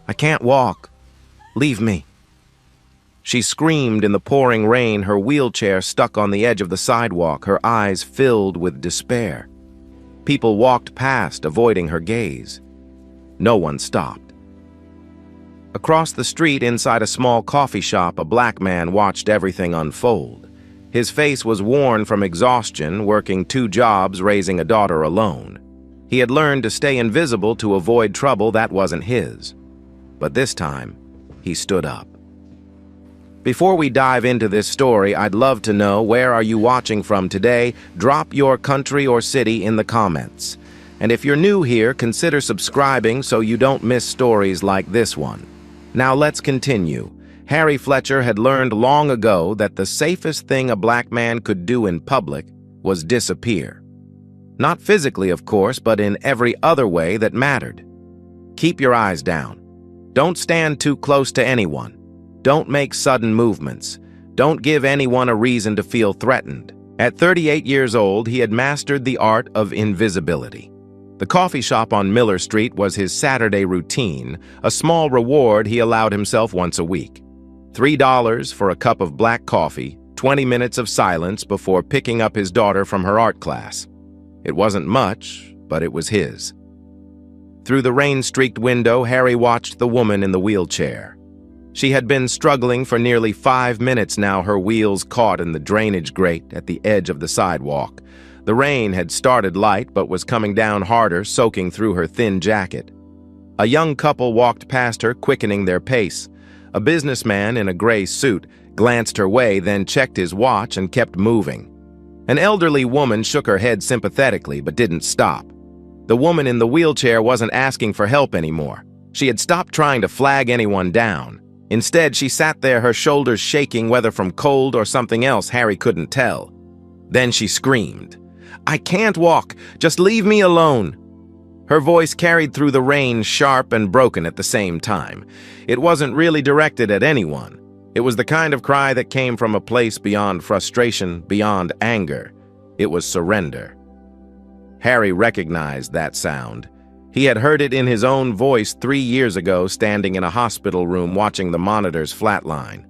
I can't walk. Leave me." She screamed in the pouring rain, her wheelchair stuck on the edge of the sidewalk, her eyes filled with despair. People walked past, avoiding her gaze. No one stopped. Across the street, inside a small coffee shop, a black man watched everything unfold. His face was worn from exhaustion, working 2 jobs, raising a daughter alone. He had learned to stay invisible to avoid trouble that wasn't his. But this time, he stood up. Before we dive into this story, I'd love to know, where are you watching from today? Drop your country or city in the comments. And if you're new here, consider subscribing so you don't miss stories like this one. Now let's continue. Harry Fletcher had learned long ago that the safest thing a black man could do in public was disappear. Not physically, of course, but in every other way that mattered. Keep your eyes down. Don't stand too close to anyone. Don't make sudden movements. Don't give anyone a reason to feel threatened. At 38 years old, he had mastered the art of invisibility. The coffee shop on Miller Street was his Saturday routine, a small reward he allowed himself once a week. $3 for a cup of black coffee, 20 minutes of silence before picking up his daughter from her art class. It wasn't much, but it was his. Through the rain-streaked window, Harry watched the woman in the wheelchair. She had been struggling for nearly 5 minutes now, her wheels caught in the drainage grate at the edge of the sidewalk. The rain had started light but was coming down harder, soaking through her thin jacket. A young couple walked past her, quickening their pace. A businessman in a gray suit glanced her way, then checked his watch and kept moving. An elderly woman shook her head sympathetically but didn't stop. The woman in the wheelchair wasn't asking for help anymore. She had stopped trying to flag anyone down. Instead, she sat there, her shoulders shaking, whether from cold or something else Harry couldn't tell. Then she screamed, "I can't walk! Just leave me alone!" Her voice carried through the rain, sharp and broken at the same time. It wasn't really directed at anyone. It was the kind of cry that came from a place beyond frustration, beyond anger. It was surrender. Harry recognized that sound. He had heard it in his own voice 3 years ago, standing in a hospital room watching the monitors flatline.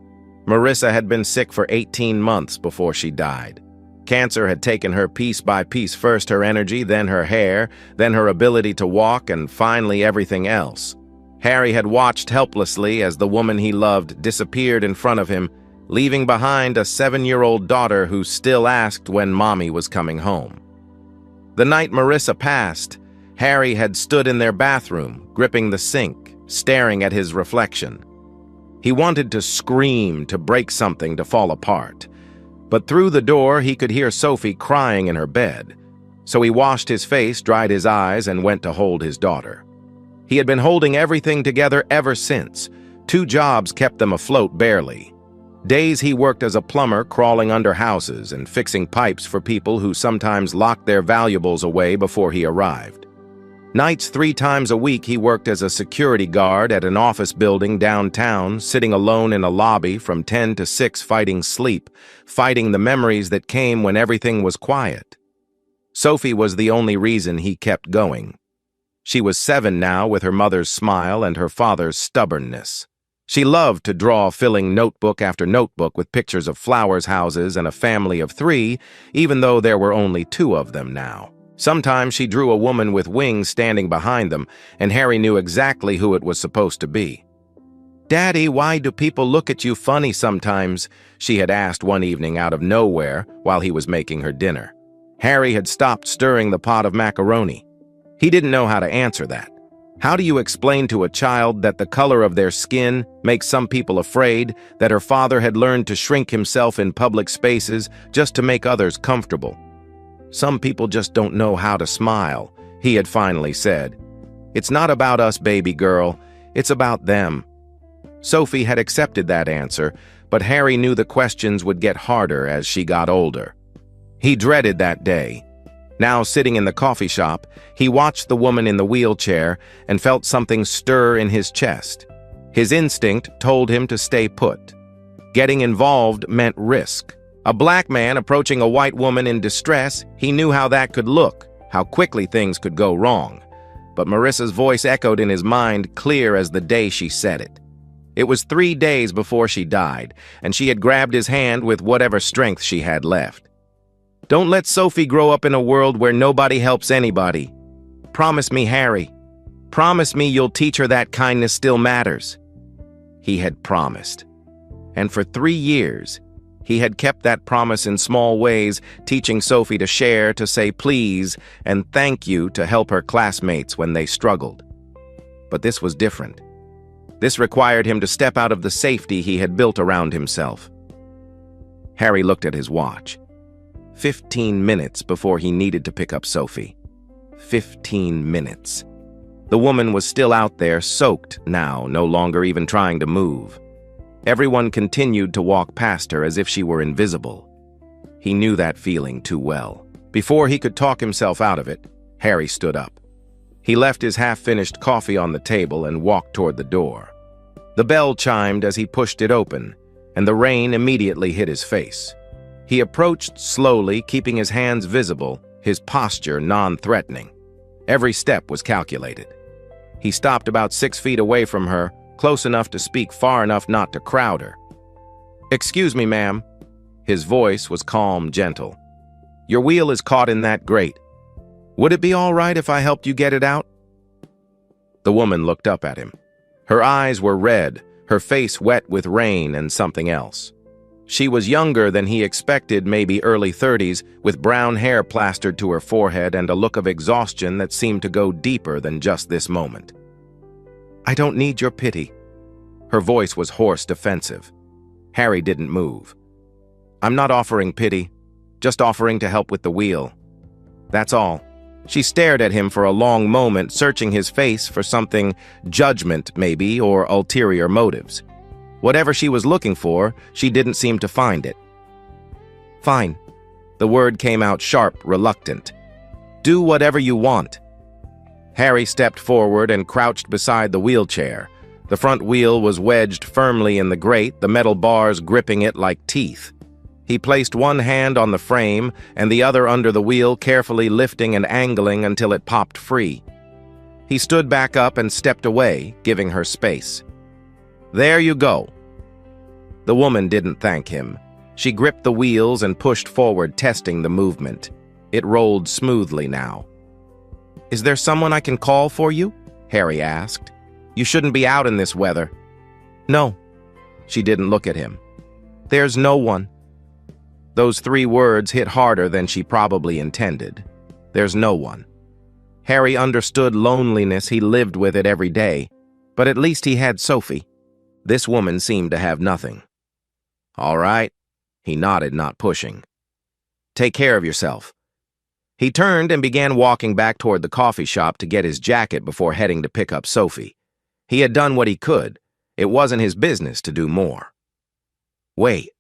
Marissa had been sick for 18 months before she died. Cancer had taken her piece by piece, first her energy, then her hair, then her ability to walk, and finally everything else. Harry had watched helplessly as the woman he loved disappeared in front of him, leaving behind a 7-year-old daughter who still asked when Mommy was coming home. The night Marissa passed, Harry had stood in their bathroom, gripping the sink, staring at his reflection. He wanted to scream, to break something, to fall apart. But through the door, he could hear Sophie crying in her bed. So he washed his face, dried his eyes, and went to hold his daughter. He had been holding everything together ever since. 2 jobs kept them afloat barely. Days he worked as a plumber, crawling under houses and fixing pipes for people who sometimes locked their valuables away before he arrived. Nights 3 times a week he worked as a security guard at an office building downtown, sitting alone in a lobby from 10 to 6 fighting sleep, fighting the memories that came when everything was quiet. Sophie was the only reason he kept going. She was 7 now, with her mother's smile and her father's stubbornness. She loved to draw, filling notebook after notebook with pictures of flowers, houses, and a family of 3, even though there were only 2 of them now. Sometimes she drew a woman with wings standing behind them, and Harry knew exactly who it was supposed to be. "Daddy, why do people look at you funny sometimes?" she had asked one evening out of nowhere while he was making her dinner. Harry had stopped stirring the pot of macaroni. He didn't know how to answer that. How do you explain to a child that the color of their skin makes some people afraid, that her father had learned to shrink himself in public spaces just to make others comfortable? "Some people just don't know how to smile," he had finally said. "It's not about us, baby girl. It's about them." Sophie had accepted that answer, but Harry knew the questions would get harder as she got older. He dreaded that day. Now, sitting in the coffee shop, he watched the woman in the wheelchair and felt something stir in his chest. His instinct told him to stay put. Getting involved meant risk. A black man approaching a white woman in distress, he knew how that could look, how quickly things could go wrong. but Marissa's voice echoed in his mind, clear as the day she said it. It was 3 days before she died, and she had grabbed his hand with whatever strength she had left. "Don't let Sophie grow up in a world where nobody helps anybody. Promise me, Harry. Promise me you'll teach her that kindness still matters." He had promised. And for 3 years, he had kept that promise in small ways, teaching Sophie to share, to say please, and thank you to help her classmates when they struggled. But this was different. This required him to step out of the safety he had built around himself. Harry looked at his watch. 15 minutes before he needed to pick up Sophie. 15 minutes. The woman was still out there, soaked now, no longer even trying to move. Everyone continued to walk past her as if she were invisible. He knew that feeling too well. Before he could talk himself out of it, Harry stood up. He left his half-finished coffee on the table and walked toward the door. The bell chimed as he pushed it open, and the rain immediately hit his face. He approached slowly, keeping his hands visible, his posture non-threatening. Every step was calculated. He stopped about 6 feet away from her, close enough to speak, far enough not to crowd her. "Excuse me, ma'am." His voice was calm, gentle. "Your wheel is caught in that grate. Would it be all right if I helped you get it out?" The woman looked up at him. Her eyes were red, her face wet with rain and something else. She was younger than he expected, maybe early 30s, with brown hair plastered to her forehead and a look of exhaustion that seemed to go deeper than just this moment. "I don't need your pity." Her voice was hoarse, defensive. Harry didn't move. "I'm not offering pity, just offering to help with the wheel. That's all." She stared at him for a long moment, searching his face for something, judgment maybe, or ulterior motives. Whatever she was looking for, she didn't seem to find it. "Fine." The word came out sharp, reluctant. "Do whatever you want." Harry stepped forward and crouched beside the wheelchair. The front wheel was wedged firmly in the grate, the metal bars gripping it like teeth. He placed one hand on the frame and the other under the wheel, carefully lifting and angling until it popped free. He stood back up and stepped away, giving her space. "There you go." The woman didn't thank him. She gripped the wheels and pushed forward, testing the movement. It rolled smoothly now. "Is there someone I can call for you?" Harry asked. "You shouldn't be out in this weather." "No." She didn't look at him. "There's no one." Those 3 words hit harder than she probably intended. There's no one. Harry understood loneliness. He lived with it every day. But at least he had Sophie. This woman seemed to have nothing. "All right." He nodded, not pushing. "Take care of yourself." He turned and began walking back toward the coffee shop to get his jacket before heading to pick up Sophie. He had done what he could. It wasn't his business to do more. "Wait."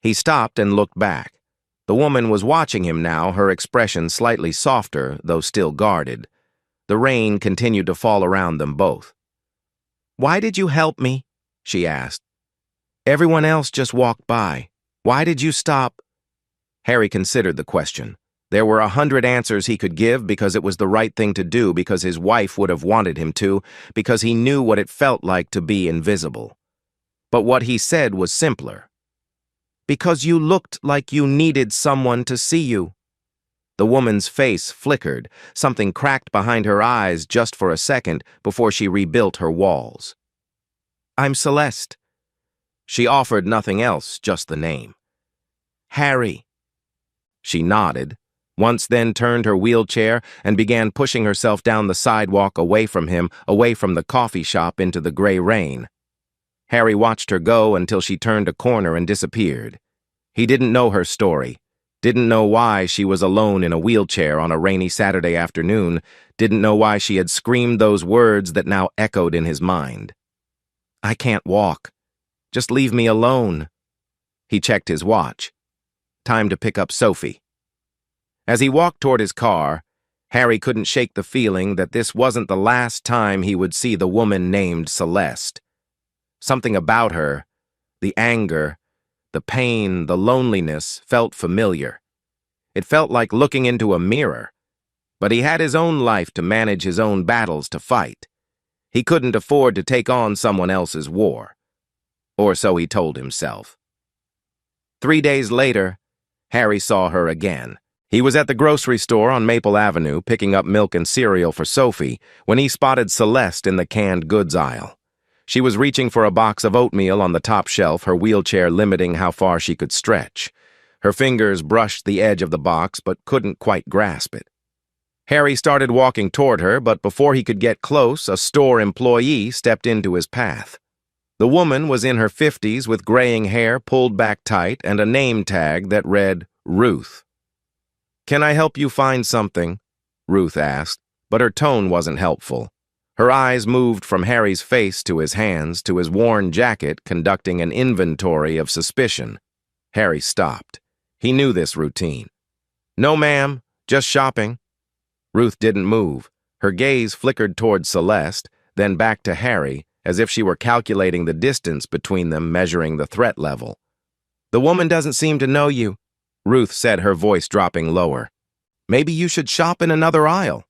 He stopped and looked back. The woman was watching him now, her expression slightly softer, though still guarded. The rain continued to fall around them both. "Why did you help me?" she asked. "Everyone else just walked by. Why did you stop?" Harry considered the question. There were 100 answers he could give, because it was the right thing to do, because his wife would have wanted him to, because he knew what it felt like to be invisible. But what he said was simpler. "Because you looked like you needed someone to see you." The woman's face flickered. Something cracked behind her eyes just for a second before she rebuilt her walls. "I'm Celeste." She offered nothing else, just the name. "Harry." She nodded, once then turned her wheelchair and began pushing herself down the sidewalk away from him, away from the coffee shop into the gray rain. Harry watched her go until she turned a corner and disappeared. He didn't know her story, didn't know why she was alone in a wheelchair on a rainy Saturday afternoon, didn't know why she had screamed those words that now echoed in his mind. "I can't walk. Just leave me alone." He checked his watch. Time to pick up Sophie. As he walked toward his car, Harry couldn't shake the feeling that this wasn't the last time he would see the woman named Celeste. Something about her, the anger, the pain, the loneliness, felt familiar. It felt like looking into a mirror. But he had his own life to manage, his own battles to fight. He couldn't afford to take on someone else's war. Or so he told himself. 3 days later, Harry saw her again. He was at the grocery store on Maple Avenue picking up milk and cereal for Sophie when he spotted Celeste in the canned goods aisle. She was reaching for a box of oatmeal on the top shelf, her wheelchair limiting how far she could stretch. Her fingers brushed the edge of the box but couldn't quite grasp it. Harry started walking toward her, but before he could get close, a store employee stepped into his path. The woman was in her 50s with graying hair pulled back tight and a name tag that read Ruth. "Can I help you find something?" Ruth asked, but her tone wasn't helpful. Her eyes moved from Harry's face to his hands to his worn jacket, conducting an inventory of suspicion. Harry stopped. He knew this routine. "No, ma'am, just shopping." Ruth didn't move. Her gaze flickered toward Celeste, then back to Harry, as if she were calculating the distance between them, measuring the threat level. "The woman doesn't seem to know you," Ruth said, her voice dropping lower. "Maybe you should shop in another aisle."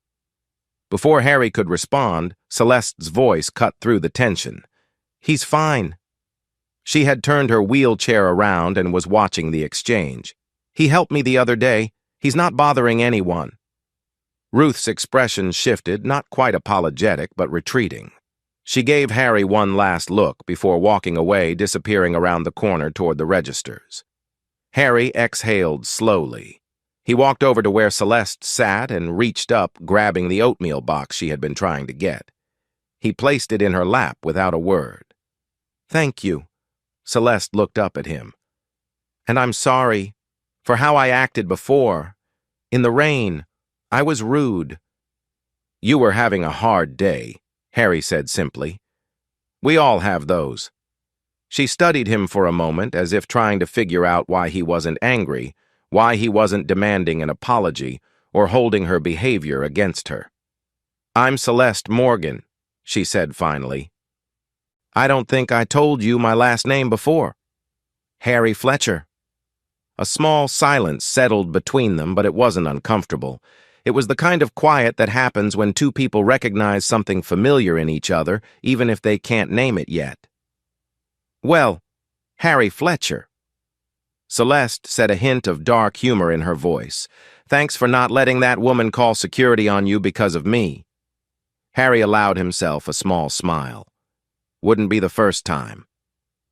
Before Harry could respond, Celeste's voice cut through the tension. "He's fine." She had turned her wheelchair around and was watching the exchange. "He helped me the other day. He's not bothering anyone." Ruth's expression shifted, not quite apologetic, but retreating. She gave Harry one last look before walking away, disappearing around the corner toward the registers. Harry exhaled slowly. He walked over to where Celeste sat and reached up, grabbing the oatmeal box she had been trying to get. He placed it in her lap without a word. "Thank you." Celeste looked up at him. "And I'm sorry for how I acted before. In the rain, I was rude." "You were having a hard day," Harry said simply. "We all have those." She studied him for a moment, as if trying to figure out why he wasn't angry, why he wasn't demanding an apology or holding her behavior against her. "I'm Celeste Morgan," she said finally. "I don't think I told you my last name before." "Harry Fletcher." A small silence settled between them, but it wasn't uncomfortable. It was the kind of quiet that happens when two people recognize something familiar in each other, even if they can't name it yet. "Well, Harry Fletcher." Celeste said, a hint of dark humor in her voice. "Thanks for not letting that woman call security on you because of me." Harry allowed himself a small smile. Wouldn't be the first time.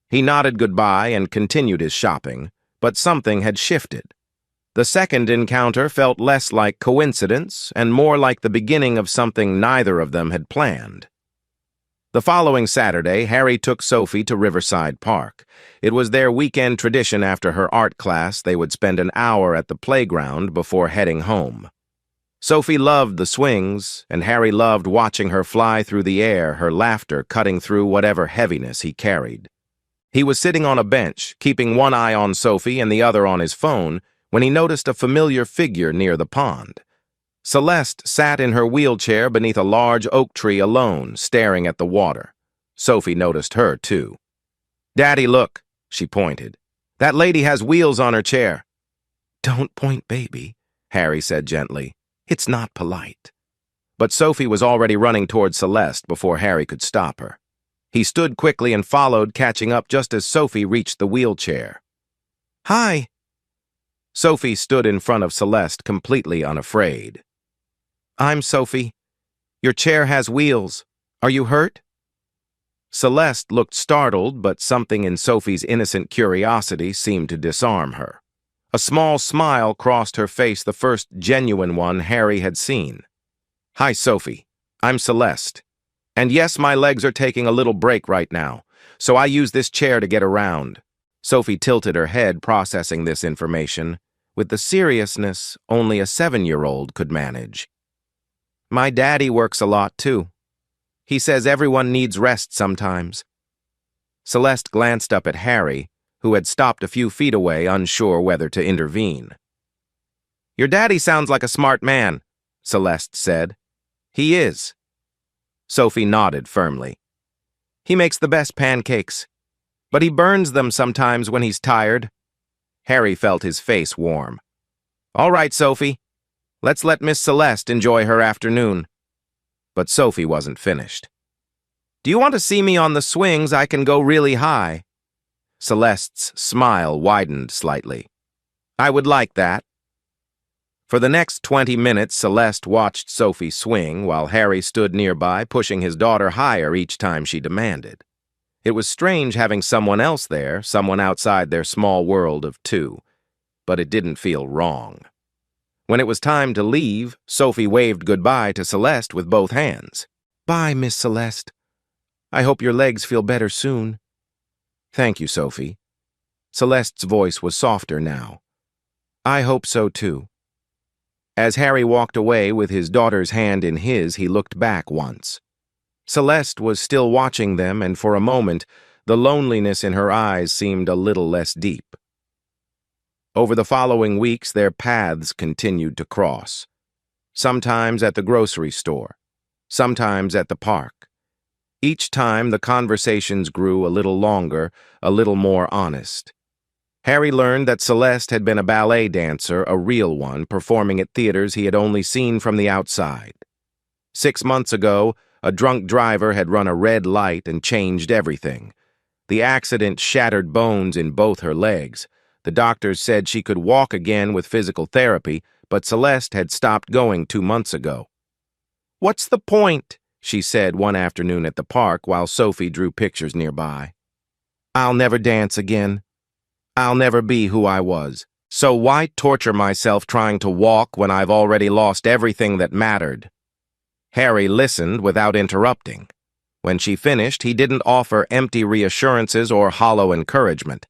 He nodded goodbye and continued his shopping, but something had shifted. The second encounter felt less like coincidence and more like the beginning of something neither of them had planned. The following Saturday, Harry took Sophie to Riverside Park. It was their weekend tradition. After her art class, they would spend an hour at the playground before heading home. Sophie loved the swings, and Harry loved watching her fly through the air, her laughter cutting through whatever heaviness he carried. He was sitting on a bench, keeping one eye on Sophie and the other on his phone, when he noticed a familiar figure near the pond. Celeste sat in her wheelchair beneath a large oak tree alone, staring at the water. Sophie noticed her, too. "Daddy, look," she pointed. "That lady has wheels on her chair." "Don't point, baby," Harry said gently. "It's not polite." But Sophie was already running toward Celeste before Harry could stop her. He stood quickly and followed, catching up just as Sophie reached the wheelchair. "Hi." Sophie stood in front of Celeste, completely unafraid. "I'm Sophie. Your chair has wheels. Are you hurt?" Celeste looked startled, but something in Sophie's innocent curiosity seemed to disarm her. A small smile crossed her face, the first genuine one Harry had seen. "Hi, Sophie. I'm Celeste. And yes, my legs are taking a little break right now, so I use this chair to get around." Sophie tilted her head, processing this information with the seriousness only a 7-year-old could manage. "My daddy works a lot, too. He says everyone needs rest sometimes." Celeste glanced up at Harry, who had stopped a few feet away, unsure whether to intervene. "Your daddy sounds like a smart man," Celeste said. "He is." Sophie nodded firmly. "He makes the best pancakes, but he burns them sometimes when he's tired." Harry felt his face warm. "All right, Sophie. Let's let Miss Celeste enjoy her afternoon." But Sophie wasn't finished. "Do you want to see me on the swings? I can go really high." Celeste's smile widened slightly. "I would like that." For the next 20 minutes, Celeste watched Sophie swing while Harry stood nearby, pushing his daughter higher each time she demanded. It was strange having someone else there, someone outside their small world of two, but it didn't feel wrong. When it was time to leave, Sophie waved goodbye to Celeste with both hands. "Bye, Miss Celeste. I hope your legs feel better soon." "Thank you, Sophie." Celeste's voice was softer now. "I hope so, too." As Harry walked away with his daughter's hand in his, he looked back once. Celeste was still watching them, and for a moment, the loneliness in her eyes seemed a little less deep. Over the following weeks, their paths continued to cross. Sometimes at the grocery store, sometimes at the park. Each time, the conversations grew a little longer, a little more honest. Harry learned that Celeste had been a ballet dancer, a real one, performing at theaters he had only seen from the outside. 6 months ago, a drunk driver had run a red light and changed everything. The accident shattered bones in both her legs. The doctors said she could walk again with physical therapy, but Celeste had stopped going 2 months ago. "What's the point?" she said one afternoon at the park while Sophie drew pictures nearby. "I'll never dance again. I'll never be who I was. So why torture myself trying to walk when I've already lost everything that mattered?" Harry listened without interrupting. When she finished, he didn't offer empty reassurances or hollow encouragement.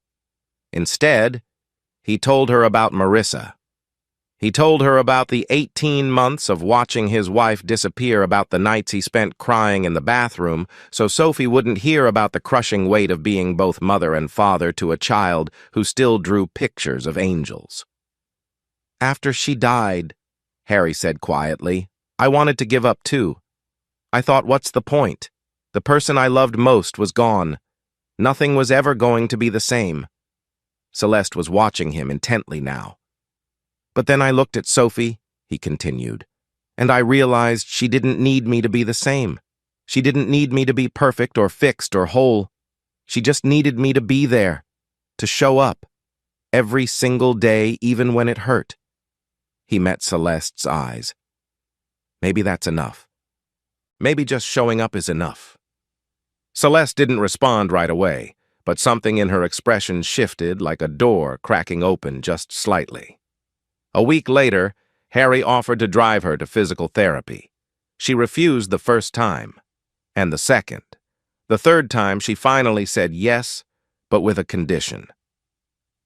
Instead, he told her about Marissa. He told her about the 18 months of watching his wife disappear, about the nights he spent crying in the bathroom, so Sophie wouldn't hear about the crushing weight of being both mother and father to a child who still drew pictures of angels. "After she died," Harry said quietly, "I wanted to give up too. I thought, what's the point? The person I loved most was gone. Nothing was ever going to be the same." Celeste was watching him intently now. "But then I looked at Sophie," he continued, "and I realized she didn't need me to be the same. She didn't need me to be perfect or fixed or whole. She just needed me to be there, to show up, every single day, even when it hurt." He met Celeste's eyes. "Maybe that's enough. Maybe just showing up is enough." Celeste didn't respond right away, but something in her expression shifted like a door cracking open just slightly. A week later, Harry offered to drive her to physical therapy. She refused the first time, and the second. The third time, she finally said yes, but with a condition.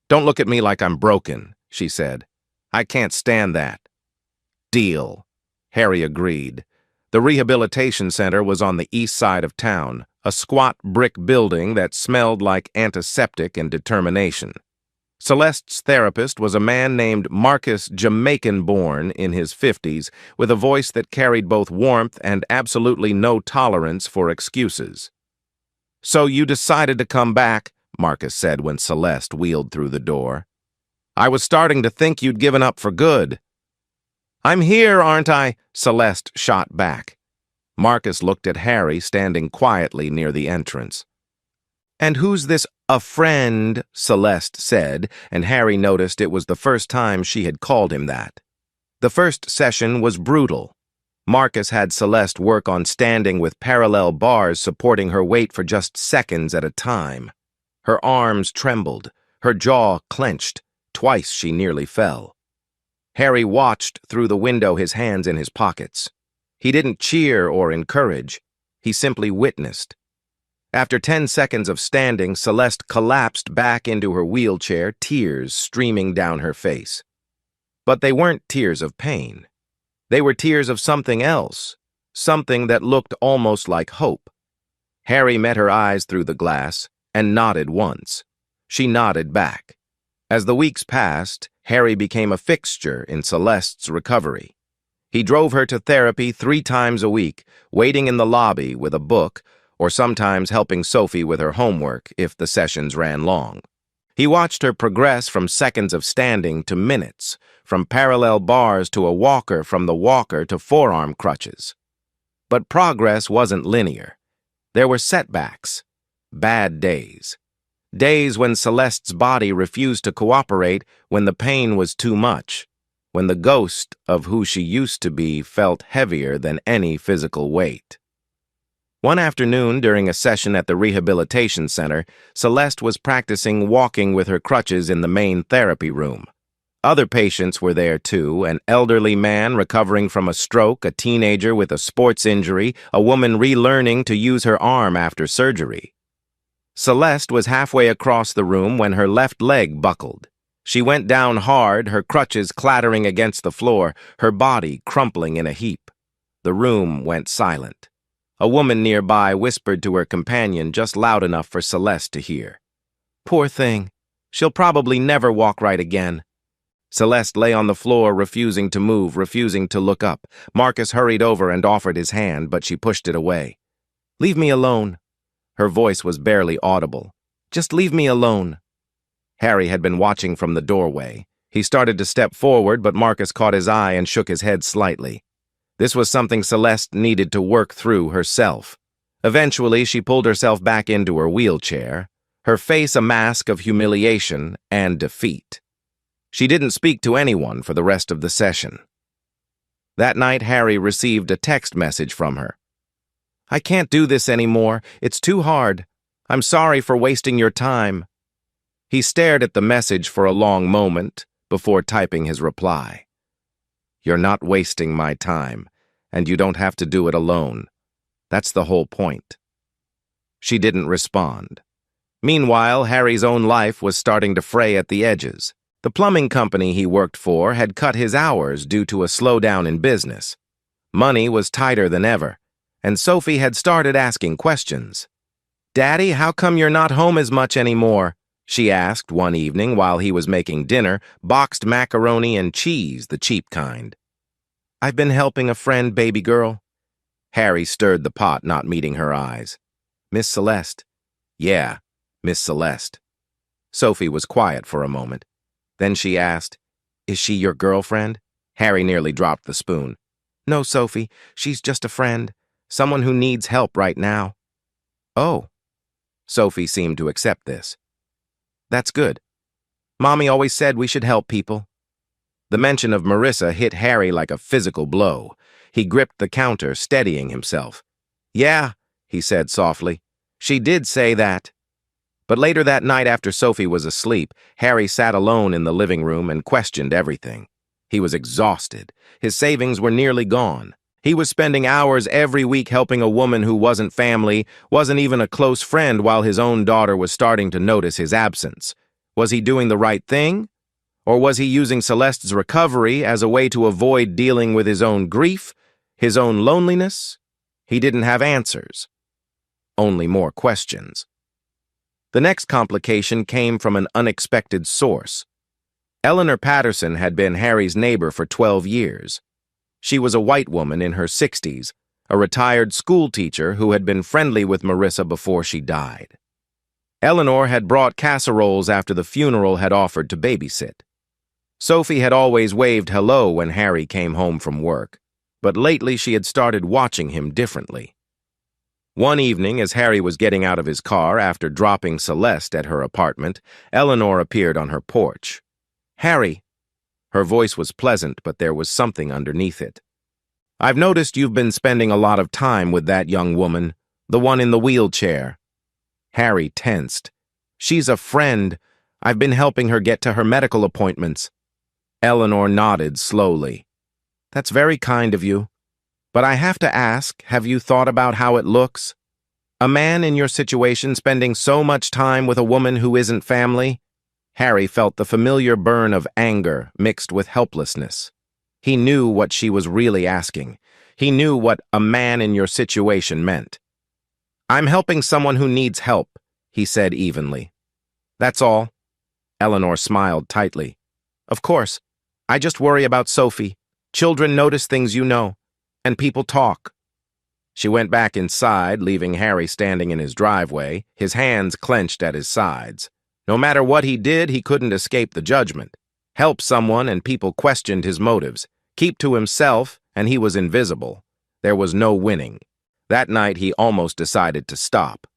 "Don't look at me like I'm broken," she said. "I can't stand that." "Deal," Harry agreed. The rehabilitation center was on the east side of town, a squat brick building that smelled like antiseptic and determination. Celeste's therapist was a man named Marcus, Jamaican-born in his 50s, with a voice that carried both warmth and absolutely no tolerance for excuses. "So you decided to come back," Marcus said when Celeste wheeled through the door. "I was starting to think you'd given up for good." "I'm here, aren't I?" Celeste shot back. Marcus looked at Harry, standing quietly near the entrance. "And who's this a friend?" Celeste said, and Harry noticed it was the first time she had called him that. The first session was brutal. Marcus had Celeste work on standing with parallel bars supporting her weight for just seconds at a time. Her arms trembled, her jaw clenched. Twice she nearly fell. Harry watched through the window, his hands in his pockets. He didn't cheer or encourage. He simply witnessed. After 10 seconds of standing, Celeste collapsed back into her wheelchair, tears streaming down her face. But they weren't tears of pain. They were tears of something else, something that looked almost like hope. Harry met her eyes through the glass and nodded once. She nodded back. As the weeks passed, Harry became a fixture in Celeste's recovery. He drove her to therapy 3 times a week, waiting in the lobby with a book, or sometimes helping Sophie with her homework if the sessions ran long. He watched her progress from seconds of standing to minutes, from parallel bars to a walker, from the walker to forearm crutches. But progress wasn't linear. There were setbacks, bad days. Days when Celeste's body refused to cooperate, when the pain was too much, when the ghost of who she used to be felt heavier than any physical weight. One afternoon, during a session at the rehabilitation center, Celeste was practicing walking with her crutches in the main therapy room. Other patients were there too, an elderly man recovering from a stroke, a teenager with a sports injury, a woman relearning to use her arm after surgery. Celeste was halfway across the room when her left leg buckled. She went down hard, her crutches clattering against the floor, her body crumpling in a heap. The room went silent. A woman nearby whispered to her companion just loud enough for Celeste to hear. "Poor thing. She'll probably never walk right again." Celeste lay on the floor, refusing to move, refusing to look up. Marcus hurried over and offered his hand, but she pushed it away. "Leave me alone." Her voice was barely audible. "Just leave me alone." Harry had been watching from the doorway. He started to step forward, but Marcus caught his eye and shook his head slightly. This was something Celeste needed to work through herself. Eventually, she pulled herself back into her wheelchair, her face a mask of humiliation and defeat. She didn't speak to anyone for the rest of the session. That night, Harry received a text message from her. "I can't do this anymore. It's too hard. I'm sorry for wasting your time." He stared at the message for a long moment before typing his reply. "You're not wasting my time, and you don't have to do it alone. That's the whole point." She didn't respond. Meanwhile, Harry's own life was starting to fray at the edges. The plumbing company he worked for had cut his hours due to a slowdown in business. Money was tighter than ever, and Sophie had started asking questions. "Daddy, how come you're not home as much anymore?" she asked one evening while he was making dinner, boxed macaroni and cheese, the cheap kind. "I've been helping a friend, baby girl." Harry stirred the pot, not meeting her eyes. "Miss Celeste?" "Yeah, Miss Celeste." Sophie was quiet for a moment. Then she asked, "Is she your girlfriend?" Harry nearly dropped the spoon. "No, Sophie, she's just a friend. Someone who needs help right now." "Oh." Sophie seemed to accept this. "That's good. Mommy always said we should help people." The mention of Marissa hit Harry like a physical blow. He gripped the counter, steadying himself. "Yeah," he said softly. "She did say that." But later that night, after Sophie was asleep, Harry sat alone in the living room and questioned everything. He was exhausted. His savings were nearly gone. He was spending hours every week helping a woman who wasn't family, wasn't even a close friend, while his own daughter was starting to notice his absence. Was he doing the right thing? Or was he using Celeste's recovery as a way to avoid dealing with his own grief, his own loneliness? He didn't have answers. Only more questions. The next complication came from an unexpected source. Eleanor Patterson had been Harry's neighbor for 12 years. She was a white woman in her 60s, a retired school teacher who had been friendly with Marissa before she died. Eleanor had brought casseroles after the funeral, had offered to babysit. Sophie had always waved hello when Harry came home from work, but lately she had started watching him differently. One evening, as Harry was getting out of his car after dropping Celeste at her apartment, Eleanor appeared on her porch. "Harry." Her voice was pleasant, but there was something underneath it. "I've noticed you've been spending a lot of time with that young woman, the one in the wheelchair." Harry tensed. "She's a friend. I've been helping her get to her medical appointments." Eleanor nodded slowly. "That's very kind of you. But I have to ask, have you thought about how it looks? A man in your situation spending so much time with a woman who isn't family?" Harry felt the familiar burn of anger mixed with helplessness. He knew what she was really asking. He knew what "a man in your situation" meant. "I'm helping someone who needs help," he said evenly. "That's all." Eleanor smiled tightly. "Of course. I just worry about Sophie. Children notice things, you know. And people talk." She went back inside, leaving Harry standing in his driveway, his hands clenched at his sides. No matter what he did, he couldn't escape the judgment. Help someone and people questioned his motives. Keep to himself and he was invisible. There was no winning. That night he almost decided to stop.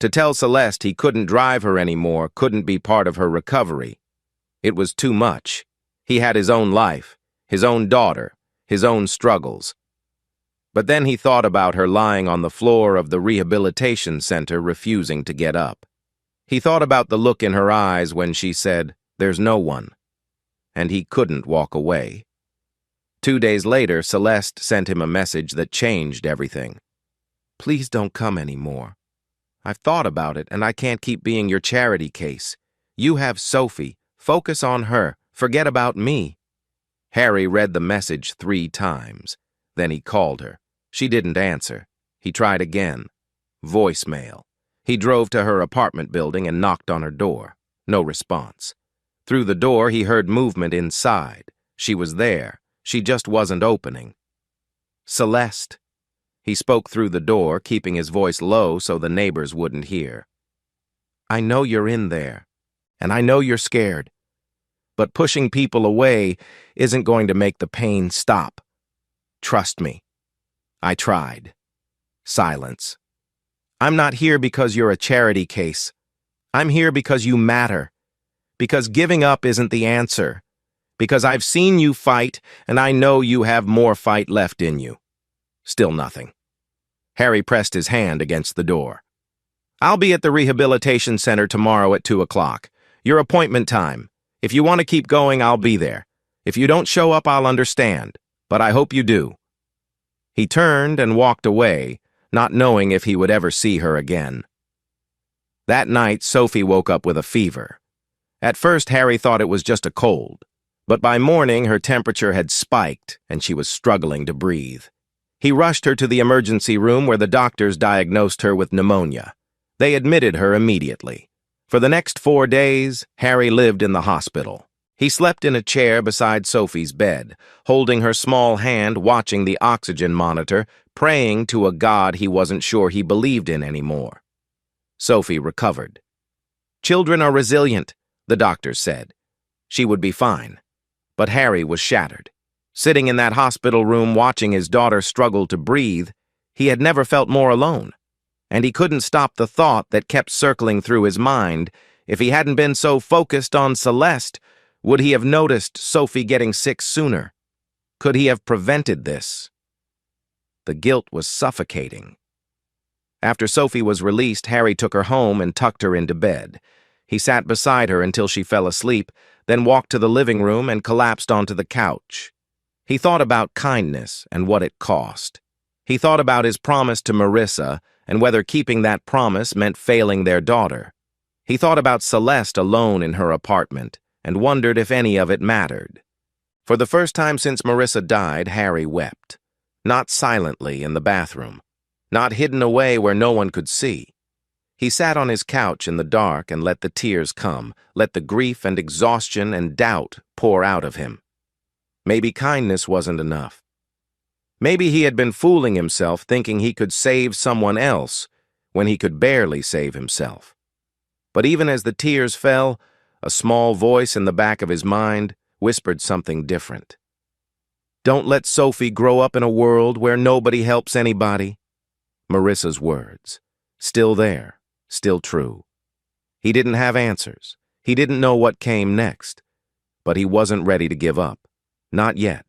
To tell Celeste he couldn't drive her anymore, couldn't be part of her recovery. It was too much. He had his own life, his own daughter, his own struggles. But then he thought about her lying on the floor of the rehabilitation center, refusing to get up. He thought about the look in her eyes when she said, "There's no one." And he couldn't walk away. 2 days later, Celeste sent him a message that changed everything. "Please don't come anymore. I've thought about it, and I can't keep being your charity case. You have Sophie. Focus on her. Forget about me." Harry read the message 3 times. Then he called her. She didn't answer. He tried again. Voicemail. He drove to her apartment building and knocked on her door. No response. Through the door, he heard movement inside. She was there. She just wasn't opening. "Celeste." He spoke through the door, keeping his voice low so the neighbors wouldn't hear. "I know you're in there, and I know you're scared. But pushing people away isn't going to make the pain stop. Trust me. I tried." Silence. "I'm not here because you're a charity case. I'm here because you matter. Because giving up isn't the answer. Because I've seen you fight, and I know you have more fight left in you." Still nothing. Harry pressed his hand against the door. "I'll be at the rehabilitation center tomorrow at 2 o'clock. Your appointment time. If you want to keep going, I'll be there. If you don't show up, I'll understand. But I hope you do." He turned and walked away, not knowing if he would ever see her again. That night, Sophie woke up with a fever. At first, Harry thought it was just a cold. But by morning, her temperature had spiked, and she was struggling to breathe. He rushed her to the emergency room where the doctors diagnosed her with pneumonia. They admitted her immediately. For the next 4 days, Harry lived in the hospital. He slept in a chair beside Sophie's bed, holding her small hand, watching the oxygen monitor, praying to a God he wasn't sure he believed in anymore. Sophie recovered. "Children are resilient," the doctors said. She would be fine. But Harry was shattered. Sitting in that hospital room watching his daughter struggle to breathe, he had never felt more alone. And he couldn't stop the thought that kept circling through his mind. If he hadn't been so focused on Celeste, would he have noticed Sophie getting sick sooner? Could he have prevented this? The guilt was suffocating. After Sophie was released, Harry took her home and tucked her into bed. He sat beside her until she fell asleep, then walked to the living room and collapsed onto the couch. He thought about kindness and what it cost. He thought about his promise to Marissa and whether keeping that promise meant failing their daughter. He thought about Celeste alone in her apartment and wondered if any of it mattered. For the first time since Marissa died, Harry wept. Not silently in the bathroom. Not hidden away where no one could see. He sat on his couch in the dark and let the tears come, let the grief and exhaustion and doubt pour out of him. Maybe kindness wasn't enough. Maybe he had been fooling himself thinking he could save someone else when he could barely save himself. But even as the tears fell, a small voice in the back of his mind whispered something different. "Don't let Sophie grow up in a world where nobody helps anybody." Marissa's words. Still there, still true. He didn't have answers. He didn't know what came next. But he wasn't ready to give up. Not yet.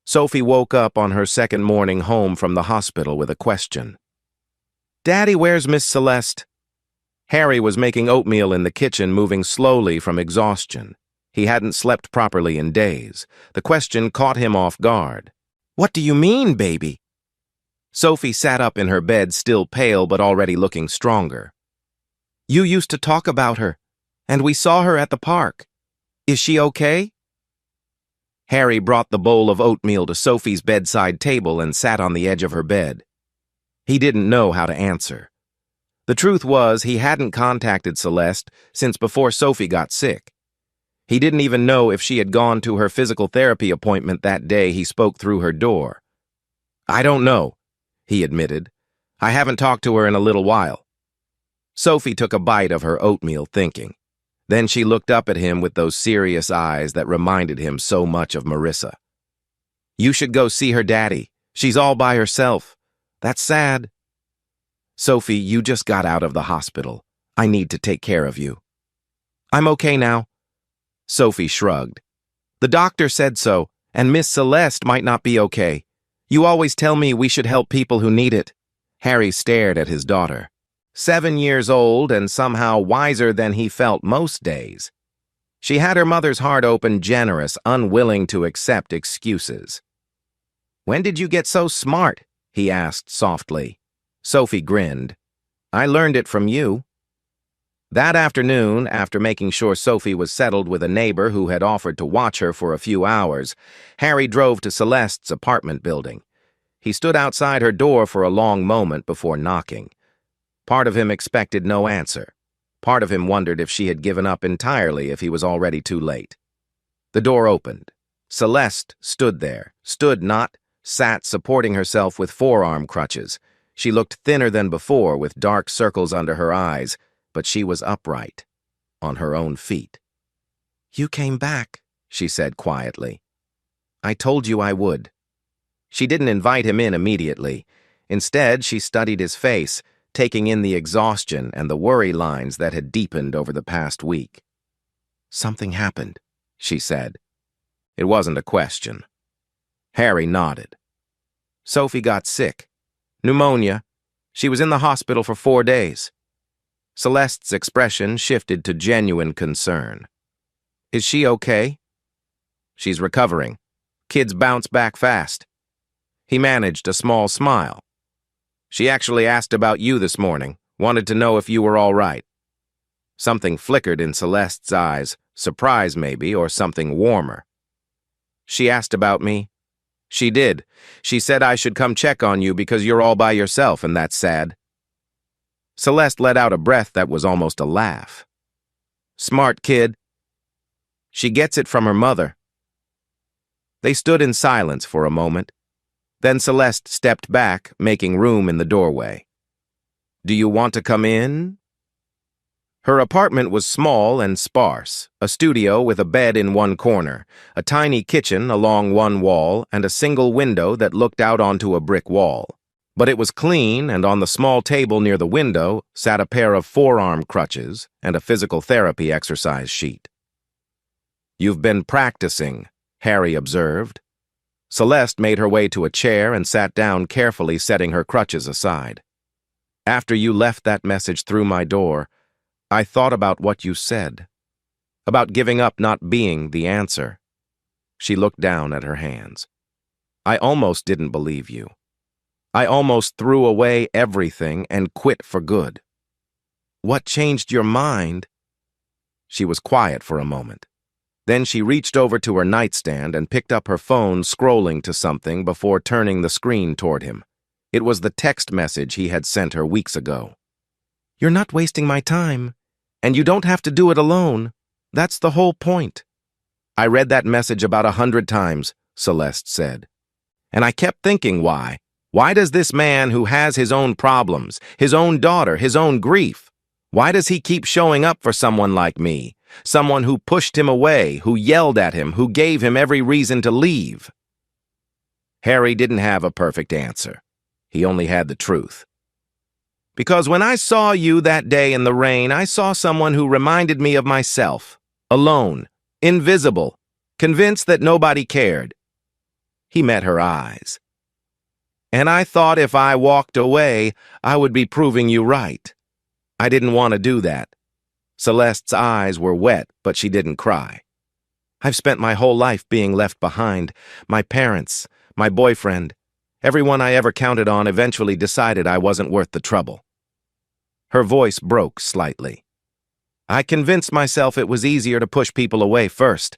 Sophie woke up on her second morning home from the hospital with a question. "Daddy, where's Miss Celeste?" Harry was making oatmeal in the kitchen, moving slowly from exhaustion. He hadn't slept properly in days. The question caught him off guard. "What do you mean, baby?" Sophie sat up in her bed, still pale but already looking stronger. "You used to talk about her, and we saw her at the park. Is she okay?" Harry brought the bowl of oatmeal to Sophie's bedside table and sat on the edge of her bed. He didn't know how to answer. The truth was, he hadn't contacted Celeste since before Sophie got sick. He didn't even know if she had gone to her physical therapy appointment that day he spoke through her door. "I don't know," he admitted. "I haven't talked to her in a little while." Sophie took a bite of her oatmeal, thinking. Then she looked up at him with those serious eyes that reminded him so much of Marissa. "You should go see her daddy. She's all by herself. That's sad." "Sophie, you just got out of the hospital. I need to take care of you." "I'm okay now." Sophie shrugged. "The doctor said so, and Miss Celeste might not be okay. You always tell me we should help people who need it." Harry stared at his daughter. 7 years old and somehow wiser than he felt most days. She had her mother's heart open, generous, unwilling to accept excuses. "When did you get so smart?" he asked softly. Sophie grinned. "I learned it from you." That afternoon, after making sure Sophie was settled with a neighbor who had offered to watch her for a few hours, Harry drove to Celeste's apartment building. He stood outside her door for a long moment before knocking. Part of him expected no answer. Part of him wondered if she had given up entirely if he was already too late. The door opened. Celeste stood there, sat supporting herself with forearm crutches. She looked thinner than before, with dark circles under her eyes, but she was upright, on her own feet. "You came back," she said quietly. "I told you I would." She didn't invite him in immediately. Instead, she studied his face, taking in the exhaustion and the worry lines that had deepened over the past week. "Something happened," she said. It wasn't a question. Harry nodded. "Sophie got sick. Pneumonia. She was in the hospital for 4 days. Celeste's expression shifted to genuine concern. "Is she okay?" "She's recovering. Kids bounce back fast." He managed a small smile. "She actually asked about you this morning, wanted to know if you were all right." Something flickered in Celeste's eyes, surprise maybe, or something warmer. "She asked about me?" "She did. She said I should come check on you because you're all by yourself, and that's sad." Celeste let out a breath that was almost a laugh. "Smart kid. She gets it from her mother." They stood in silence for a moment. Then Celeste stepped back, making room in the doorway. "Do you want to come in?" Her apartment was small and sparse, a studio with a bed in one corner, a tiny kitchen along one wall, and a single window that looked out onto a brick wall. But it was clean, and on the small table near the window sat a pair of forearm crutches and a physical therapy exercise sheet. "You've been practicing," Harry observed. Celeste made her way to a chair and sat down, carefully setting her crutches aside. "After you left that message through my door, I thought about what you said. About giving up not being the answer." She looked down at her hands. "I almost didn't believe you. I almost threw away everything and quit for good." "What changed your mind?" She was quiet for a moment. Then she reached over to her nightstand and picked up her phone, scrolling to something before turning the screen toward him. It was the text message he had sent her weeks ago. "You're not wasting my time, and you don't have to do it alone. That's the whole point." "I read that message about 100 times, Celeste said. "And I kept thinking why. Why does this man who has his own problems, his own daughter, his own grief, why does he keep showing up for someone like me? Someone who pushed him away, who yelled at him, who gave him every reason to leave?" Harry didn't have a perfect answer. He only had the truth. "Because when I saw you that day in the rain, I saw someone who reminded me of myself. Alone, invisible, convinced that nobody cared." He met her eyes. "And I thought if I walked away, I would be proving you right. I didn't want to do that." Celeste's eyes were wet, but she didn't cry. "I've spent my whole life being left behind. My parents, my boyfriend, everyone I ever counted on eventually decided I wasn't worth the trouble." Her voice broke slightly. "I convinced myself it was easier to push people away first.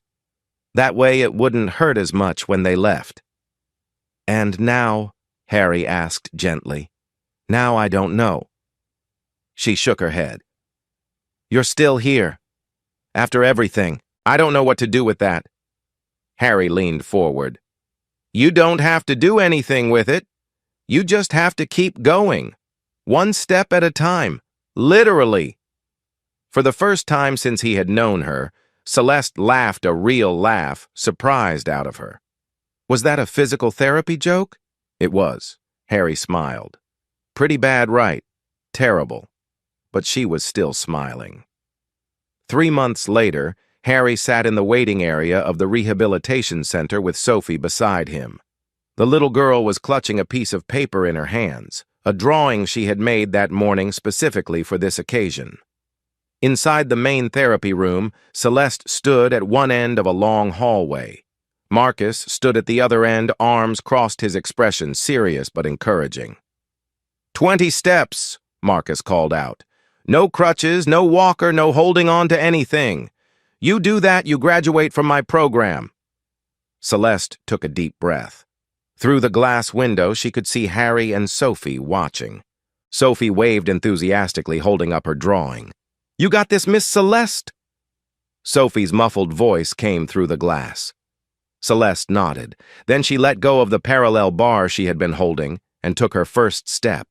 That way it wouldn't hurt as much when they left." "And now?" Harry asked gently. "Now I don't know." She shook her head. "You're still here. After everything, I don't know what to do with that." Harry leaned forward. "You don't have to do anything with it. You just have to keep going. One step at a time, Literally. For the first time since he had known her, Celeste laughed a real laugh, surprised out of her. Was that a physical therapy joke? It was. Harry smiled. Pretty bad, right? Terrible. But she was still smiling. 3 months later, Harry sat in the waiting area of the rehabilitation center with Sophie beside him. The little girl was clutching a piece of paper in her hands, a drawing she had made that morning specifically for this occasion. Inside the main therapy room, Celeste stood at one end of a long hallway. Marcus stood at the other end, arms crossed, his expression serious but encouraging. 20 steps, Marcus called out. No crutches, no walker, no holding on to anything. You do that, you graduate from my program. Celeste took a deep breath. Through the glass window, she could see Harry and Sophie watching. Sophie waved enthusiastically, holding up her drawing. You got this, Miss Celeste? Sophie's muffled voice came through the glass. Celeste nodded. Then she let go of the parallel bar she had been holding and took her first step.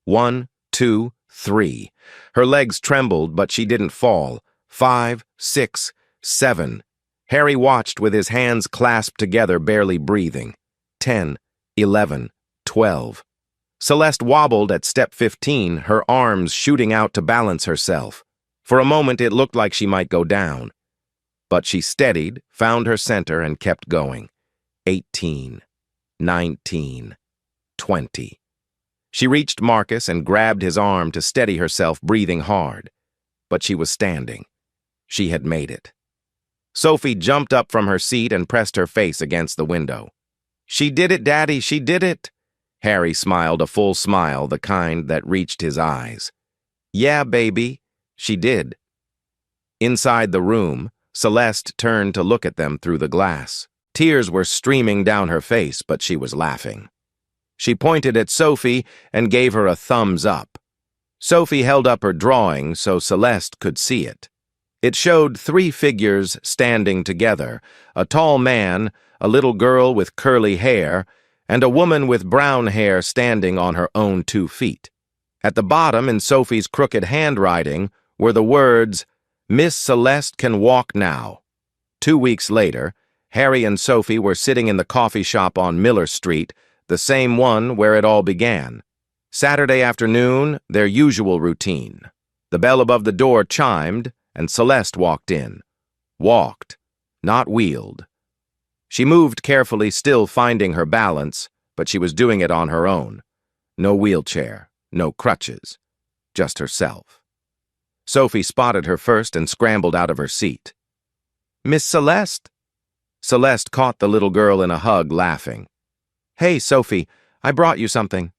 1, 2, 3. Her legs trembled, but she didn't fall. 5, 6, 7. Harry watched with his hands clasped together, barely breathing. 10, 11, 12. Celeste wobbled at step 15, her arms shooting out to balance herself. For a moment, it looked like she might go down. But she steadied, found her center, and kept going. 18, 19, 20. She reached Marcus and grabbed his arm to steady herself, breathing hard. But she was standing. She had made it. Sophie jumped up from her seat and pressed her face against the window. She did it, Daddy, she did it. Harry smiled a full smile, the kind that reached his eyes. Yeah, baby, she did. Inside the room, Celeste turned to look at them through the glass. Tears were streaming down her face, but she was laughing. She pointed at Sophie and gave her a thumbs up. Sophie held up her drawing so Celeste could see it. It showed 3 figures standing together, a tall man, a little girl with curly hair, and a woman with brown hair standing on her own 2 feet. At the bottom, in Sophie's crooked handwriting, were the words, Miss Celeste can walk now. 2 weeks later, Harry and Sophie were sitting in the coffee shop on Miller Street, the same one where it all began. Saturday afternoon, their usual routine. The bell above the door chimed, and Celeste walked in. Walked, not wheeled. She moved carefully, still finding her balance, but she was doing it on her own. No wheelchair, no crutches, just herself. Sophie spotted her first and scrambled out of her seat. Miss Celeste? Celeste caught the little girl in a hug, laughing. Hey, Sophie, I brought you something.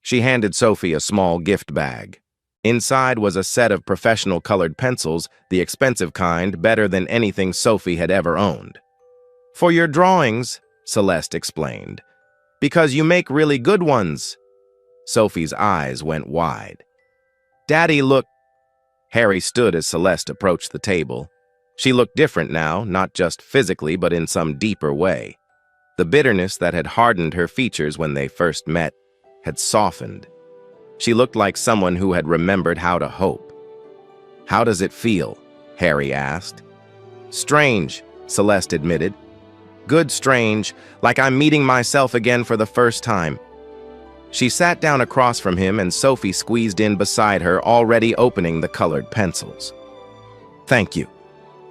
She handed Sophie a small gift bag. Inside was a set of professional colored pencils, the expensive kind, better than anything Sophie had ever owned. For your drawings, Celeste explained. Because you make really good ones. Sophie's eyes went wide. Daddy, look. Harry stood as Celeste approached the table. She looked different now, not just physically, but in some deeper way. The bitterness that had hardened her features when they first met had softened. She looked like someone who had remembered how to hope. How does it feel? Harry asked. Strange, Celeste admitted. Good strange, like I'm meeting myself again for the first time. She sat down across from him and Sophie squeezed in beside her, already opening the colored pencils. Thank you,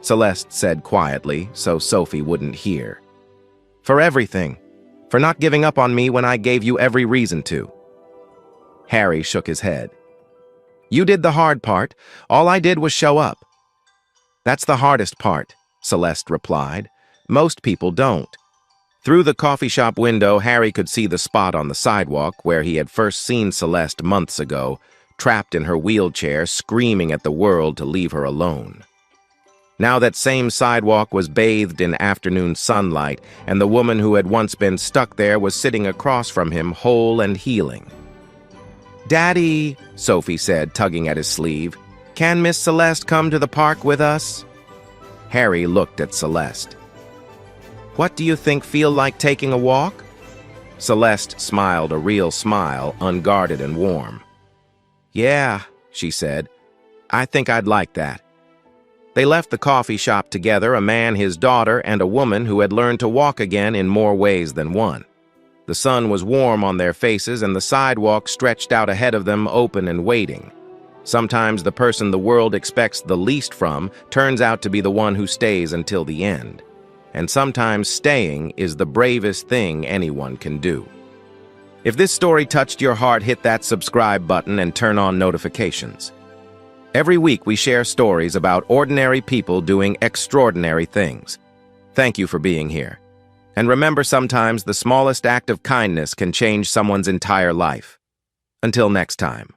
Celeste said quietly, so Sophie wouldn't hear. For everything. For not giving up on me when I gave you every reason to. Harry shook his head. You did the hard part. All I did was show up. That's the hardest part, Celeste replied. Most people don't. Through the coffee shop window, Harry could see the spot on the sidewalk where he had first seen Celeste months ago, trapped in her wheelchair, screaming at the world to leave her alone. Now that same sidewalk was bathed in afternoon sunlight, and the woman who had once been stuck there was sitting across from him, whole and healing. Daddy, Sophie said, tugging at his sleeve, can Miss Celeste come to the park with us? Harry looked at Celeste. What do you think, feel like taking a walk? Celeste smiled a real smile, unguarded and warm. Yeah, she said. "I think I'd like that." They left the coffee shop together, a man, his daughter, and a woman who had learned to walk again in more ways than one. The sun was warm on their faces, and the sidewalk stretched out ahead of them, open and waiting. Sometimes the person the world expects the least from turns out to be the one who stays until the end. And sometimes staying is the bravest thing anyone can do. If this story touched your heart, hit that subscribe button and turn on notifications. Every week we share stories about ordinary people doing extraordinary things. Thank you for being here. And remember, sometimes the smallest act of kindness can change someone's entire life. Until next time.